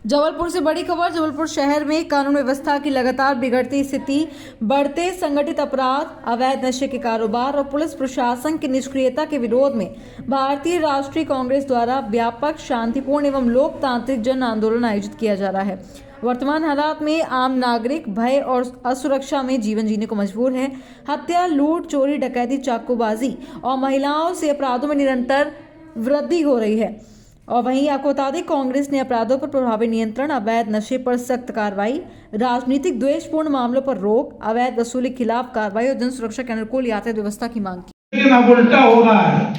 जबलपुर से बड़ी खबर। जबलपुर शहर में कानून व्यवस्था की लगातार बिगड़ती स्थिति, बढ़ते संगठित अपराध, अवैध नशे के कारोबार और पुलिस प्रशासन की निष्क्रियता के विरोध में भारतीय राष्ट्रीय कांग्रेस द्वारा व्यापक, शांतिपूर्ण एवं लोकतांत्रिक जन आंदोलन आयोजित किया जा रहा है। वर्तमान हालात में आम नागरिक भय और असुरक्षा में जीवन जीने को मजबूर है। हत्या, लूट, चोरी, डकैती, चाकूबाजी और महिलाओं से अपराधों में निरंतर वृद्धि हो रही है। और वहीं आपको बता दें, कांग्रेस ने अपराधों पर प्रभावी नियंत्रण, अवैध नशे पर सख्त कार्रवाई, राजनीतिक द्वेषपूर्ण मामलों पर रोक, अवैध वसूली के खिलाफ कार्रवाई और जन सुरक्षा के अनुकूल यातायात व्यवस्था की मांग की। लेकिन अब उल्टा हो रहा है।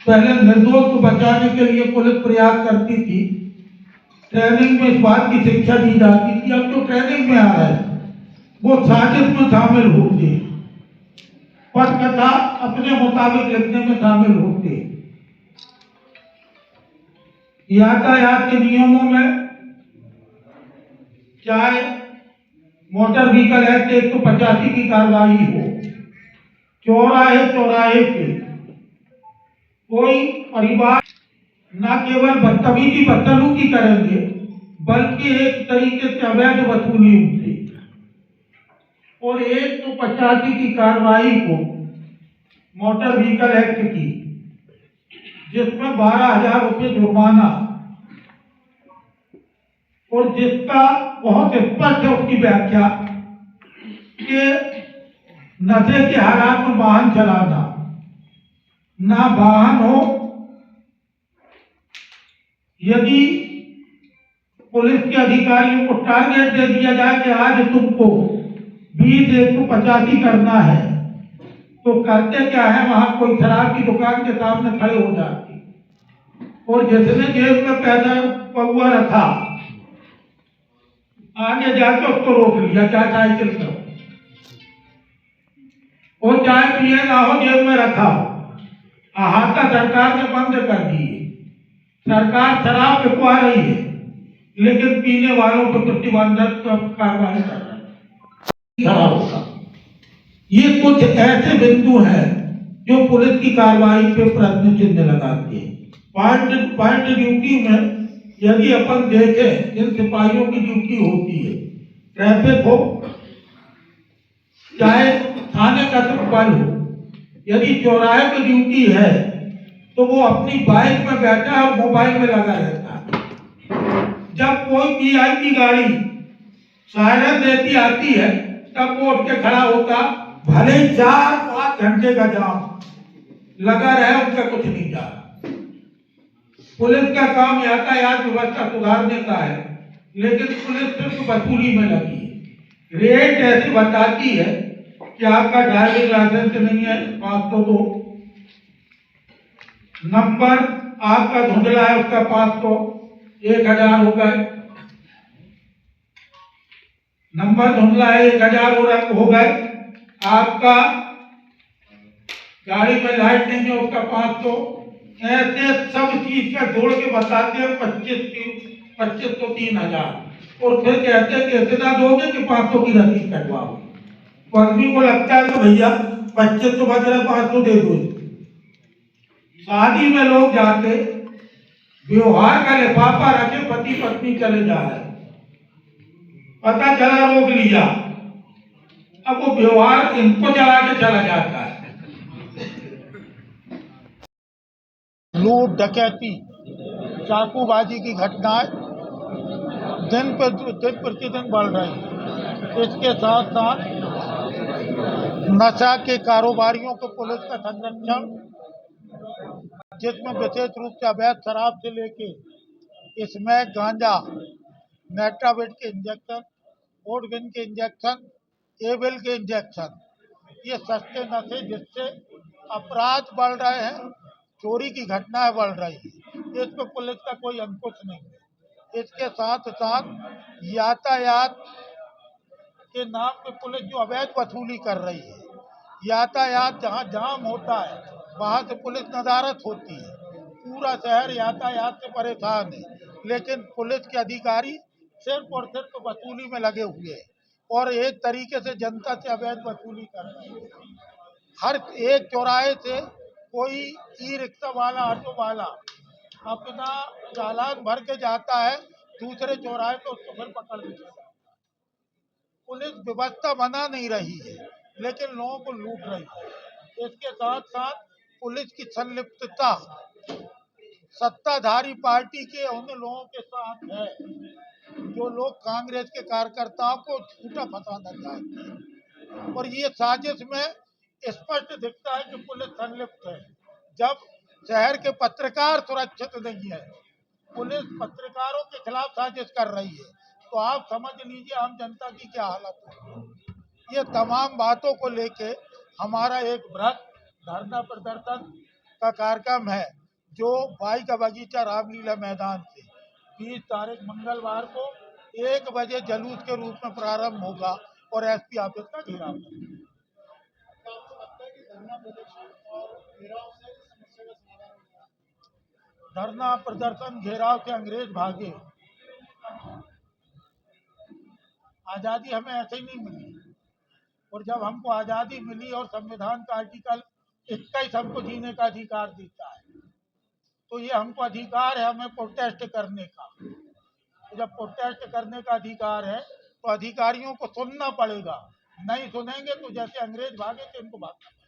पहले निर्दोष को बचाने के लिए पुलिस प्रयास करती थी, ट्रेनिंग में इस बात की शिक्षा दी जाती थी। अब तो ट्रेनिंग में आ रहा है, वो साजिश में शामिल होते, पटकथा अपने मुताबिक लिखने में शामिल होते। यातायात के नियमों में चाहे मोटर व्हीकल एक्ट 185 की कार्रवाई हो, चौराहे चौराहे पे कोई परिवार न केवल बदतमीजी बदसलूकी करेंगे, बल्कि एक तरीके से अवैध वसूली उनसे, और 185 की कार्रवाई को मोटर व्हीकल एक्ट की, जिसमें 12,000 रुपये जुर्माना, और जिसका बहुत स्पष्ट है उसकी व्याख्या कि नशे के हालात में वाहन चलाना, ना वाहन हो, यदि पुलिस के अधिकारियों को टारगेट दे दिया जाए कि आज तुमको 20-185 करना है, तो करते क्या है, वहां कोई शराब की दुकान के सामने खड़े हो जाते, और जिसने जेब में पैसा पौवा रखा आगे जाके उसको रोक लिया, चाहे साइकिल से हो, और चाय पिए ना हो, जेब में रखा हो। अहाता सरकार ने बंद कर दिए। सरकार शराब बिकवा रही है, लेकिन पीने वालों पर प्रतिबंधक कार्रवाई कर रही है। ये कुछ ऐसे बिंदु हैं जो पुलिस की कार्रवाई पे प्रश्न चिन्ह लगाते हैं। पॉइंट ड्यूटी में यदि अपन देखें, इन सिपाहियों की ड्यूटी होती है, ट्रैफिक हो चाहे थाने का बल हो, यदि चौराहे की ड्यूटी है तो वो अपनी बाइक में बैठा है और मोबाइल में लगा रहता है। जब कोई वीआईपी गाड़ी सायरन देती आती है, तब वो उठ के खड़ा होता, भले 4-5 घंटे का जाम लगा रहे, उनका कुछ नहीं जा। पुलिस का काम यातायात व्यवस्था सुधारने का है, लेकिन पुलिस सिर्फ वसूली में लगी है। रेट ऐसी बताती है कि आपका ड्राइविंग लाइसेंस नहीं है 502, नंबर आपका धुंधला है उसका 500, 1,000 हो गए, नंबर धुंधला है 1,000 हो गए, आपका गाड़ी में लाइट नहीं है उसका 500। ऐसे सब चीज का जोड़ के बताते हैं 2500 3,000, और फिर कहते हैं कि इतना दोगे कि 500 की रसीद कटवाओ। आदमी को लगता है तो भैया 2500 बच रहा, 500 दे दो। शादी में लोग जाके व्यवहार का लिफाफा रखे, पति पत्नी चले जा रहे, पता चला रोक लिया, अब वो व्यवहार इनको चला के चला जाता है। लूट, डकैती, चाकूबाजी की घटनाएं दिन प्रतिदिन बढ़ रही हैं। इसके साथ साथ नशा के कारोबारियों को पुलिस का संरक्षण, जिसमें विशेष रूप से अवैध शराब से लेके इसमें गांजा, नेट्राविट के इंजेक्शन, ओडविन के इंजेक्शन, एविल के इंजेक्शन, ये सस्ते नशे जिससे अपराध बढ़ रहे हैं, चोरी की घटनाएं बढ़ रही है, इस पर पुलिस का कोई अंकुश नहीं है। इसके साथ साथ यातायात के नाम पे पुलिस जो अवैध वसूली कर रही है, यातायात जहां जाम होता है वहां से पुलिस नदारत होती है, पूरा शहर यातायात से परेशान है, लेकिन पुलिस के अधिकारी सिर्फ और सिर्फ वसूली में लगे हुए हैं और एक तरीके से जनता से अवैध वसूली कर रहे हैं। हर एक चौराहे से कोई ई रिक्शा वाला, ऑटो वाला अपना चालान भर के जाता है, दूसरे चौराहे पे उसको फिर पकड़ लिया जाता है। पुलिस व्यवस्था बना नहीं रही है, लेकिन लोगों को लूट रही है। इसके साथ साथ पुलिस की संलिप्तता सत्ताधारी पार्टी के उन लोगों के साथ है जो लोग कांग्रेस के कार्यकर्ताओं को झूठा फंसाना चाहते हैं, और ये साजिश में स्पष्ट दिखता है कि पुलिस संलिप्त है। जब शहर के पत्रकार सुरक्षित नहीं है, पुलिस पत्रकारों के खिलाफ साजिश कर रही है, तो आप समझ लीजिए आम जनता की क्या हालत है। ये तमाम बातों को लेके हमारा एक बृहद धरना प्रदर्शन का कार्यक्रम है, जो बाई का बगीचा रामलीला मैदान से 20 तारीख मंगलवार को 1 बजे जुलूस के रूप में प्रारंभ होगा और एसपी ऑफिस का घेराव करेगा। धरना प्रदर्शन घेराव से अंग्रेज भागे। आज़ादी हमें ऐसे ही नहीं मिली, और जब हमको आज़ादी मिली और संविधान का आर्टिकल 21 हमको जीने का अधिकार देता है, तो ये हमको अधिकार है हमें प्रोटेस्ट करने का। तो जब प्रोटेस्ट करने का अधिकार है तो अधिकारियों को सुनना पड़ेगा। नहीं सुनेंगे तो जैसे अंग्रेज भागे थे इनको भागना पड़ेगा।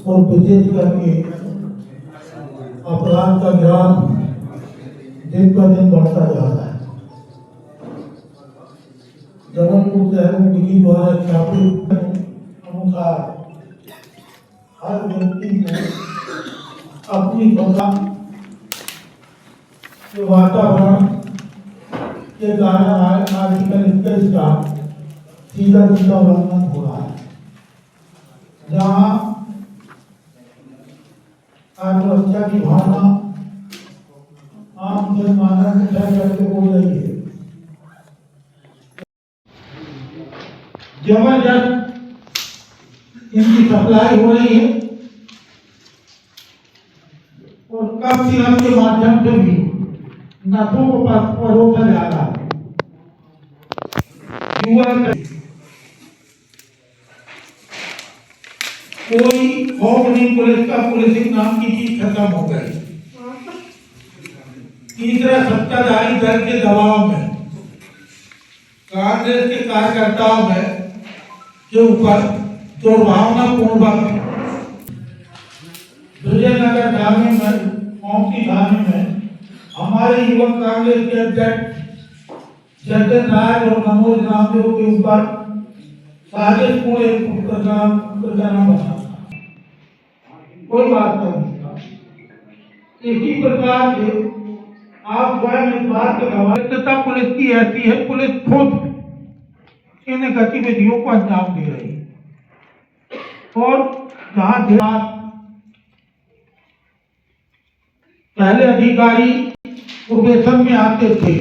और विशेष करके अपराध का ग्राफ दिन पर दिन बढ़ता जा रहा है। जबलपुर शहर में विधि द्वारा स्थापित अनुसार हर व्यक्ति को अपनी भाषा के वातावरण के कारण आर्टिकल 21 का सीधा सीधा उल्लंघन हो रहा है, जहाँ आत्महत्या की भावना आम जनमानस तय करके बोल रही है। जबरदस्त इनकी सप्लाई हो रही है और कम सिरप के माध्यम से भी नसों को परोसा जा रहा है। कोई खौफ नहीं पुलिस का, पुलिसिंग नाम की चीज खत्म हो गई। तीसरा, सत्ताधारी दल के दबाव में कांग्रेस के कार्यकर्ताओं में के ऊपर दुर्भावनापूर्वक विजयनगर थाने में, मौती थाने में हमारे युवक कांग्रेस के अध्यक्ष जतिन राय और मनोज रामदेव के ऊपर साजिशपूर्ण एक मुकदमा बना। कोई बात नहीं। इसी प्रकार से आप स्वयं इस बात के गवाह। पुलिस की ऐसी है, पुलिस खुद इन गतिविधियों को अंजाम दे रही है। और जहां पहले अधिकारी प्रोबेशन में आते थे,